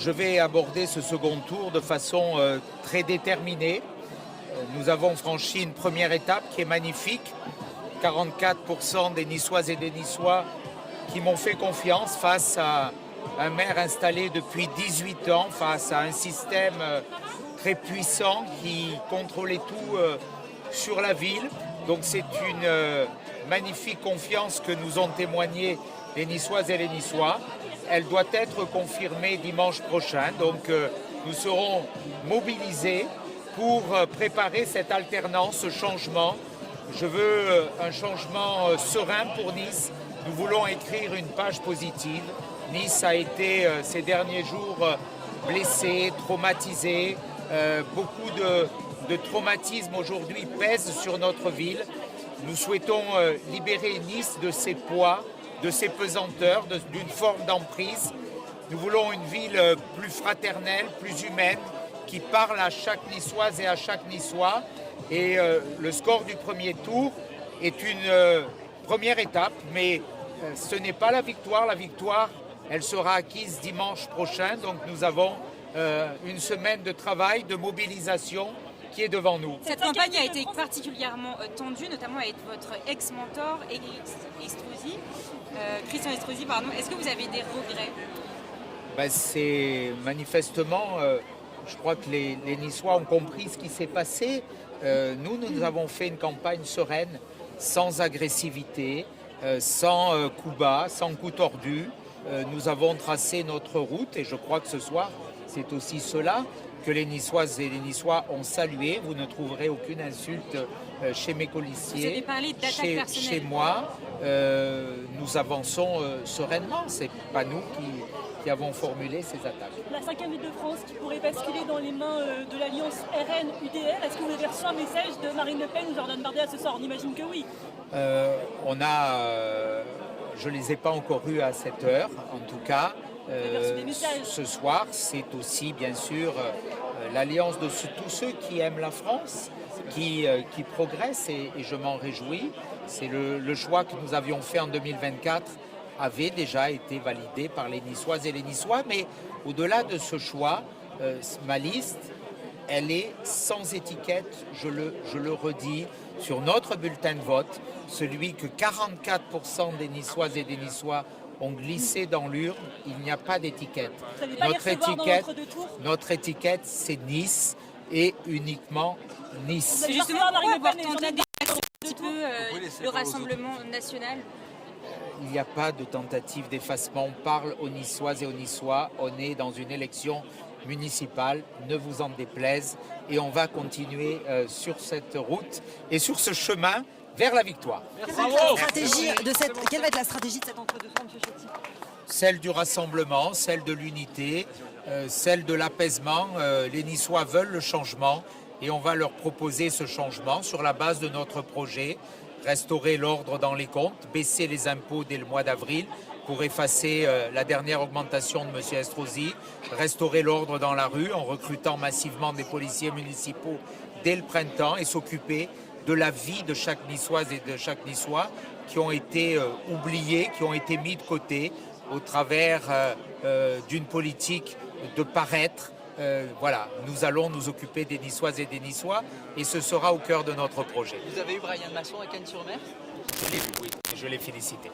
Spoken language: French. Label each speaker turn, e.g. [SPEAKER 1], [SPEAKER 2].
[SPEAKER 1] Je vais aborder ce second tour de façon très déterminée. Nous avons franchi une première étape qui est magnifique. 44% des Niçoises et des Niçois qui m'ont fait confiance face à un maire installé depuis 18 ans, face à un système très puissant qui contrôlait tout sur la ville. Donc c'est une magnifique confiance que nous ont témoigné les Niçoises et les Niçois. Elle doit être confirmée dimanche prochain. Donc nous serons mobilisés pour préparer cette alternance, ce changement. Je veux un changement serein pour Nice. Nous voulons écrire une page positive. Nice a été ces derniers jours blessée, traumatisée. Beaucoup de traumatismes aujourd'hui pèsent sur notre ville. Nous souhaitons libérer Nice de ses poids, de ses pesanteurs, d'une forme d'emprise. Nous voulons une ville plus fraternelle, plus humaine, qui parle à chaque Niçoise et à chaque Niçois. Et le score du premier tour est une première étape, mais ce n'est pas la victoire. La victoire, elle sera acquise dimanche prochain. Donc nous avons une semaine de travail, de mobilisation qui est devant nous.
[SPEAKER 2] Cette campagne a été particulièrement tendue, notamment avec votre ex-mentor, Estrosi, Christian Estrosi, pardon. Est-ce que vous avez des regrets?
[SPEAKER 1] C'est manifestement, je crois que les Niçois ont compris ce qui s'est passé. Nous avons fait une campagne sereine, sans agressivité, sans coups bas, sans coups tordus. Nous avons tracé notre route et je crois que ce soir, c'est aussi cela que les Niçoises et les Niçois ont salué. Vous ne trouverez aucune insulte chez mes colistiers.
[SPEAKER 2] Vous avez parlé d'attaque personnelle.
[SPEAKER 1] Chez moi, nous avançons sereinement. Ce n'est pas nous qui avons formulé ces attaques.
[SPEAKER 3] La 5e ville de France qui pourrait basculer dans les mains de l'alliance RN-UDR. Est-ce que vous avez reçu un message de Marine Le Pen ou Jordan Bardella ce soir? On imagine que oui.
[SPEAKER 1] Je ne les ai pas encore eus à cette heure, en tout cas. Ce soir, c'est aussi bien sûr l'alliance de tous ceux qui aiment la France, qui progressent et je m'en réjouis. C'est le choix que nous avions fait en 2024 avait déjà été validé par les Niçoises et les Niçois, mais au-delà de ce choix, ma liste, elle est sans étiquette, je le redis, sur notre bulletin de vote, celui que 44% des Niçoises et des Niçois ont glissé dans l'urne, il n'y a pas d'étiquette. Notre étiquette, c'est Nice et uniquement Nice.
[SPEAKER 2] C'est justement Marine Le Pen tenter un petit peu le Rassemblement national.
[SPEAKER 1] Il n'y a pas de tentative d'effacement. On parle aux Niçoises et aux Niçois. On est dans une élection municipale, ne vous en déplaise. Et on va continuer sur cette route et sur ce chemin vers la victoire.
[SPEAKER 4] Quelle va être la stratégie de cette entre-deux-tours, M. Ciotti?
[SPEAKER 1] Celle du rassemblement, celle de l'unité, celle de l'apaisement. Les Niçois veulent le changement et on va leur proposer ce changement sur la base de notre projet. Restaurer l'ordre dans les comptes, baisser les impôts dès le mois d'avril pour effacer la dernière augmentation de M. Estrosi, restaurer l'ordre dans la rue en recrutant massivement des policiers municipaux dès le printemps et s'occuper de la vie de chaque Niçoise et de chaque Niçois qui ont été oubliés, qui ont été mis de côté au travers d'une politique de paraître. Voilà, nous allons nous occuper des Niçoises et des Niçois et ce sera au cœur de notre projet.
[SPEAKER 5] Vous avez eu Brian Masson à Cannes-sur-Mer?
[SPEAKER 1] Je l'ai vu, oui, et je l'ai félicité.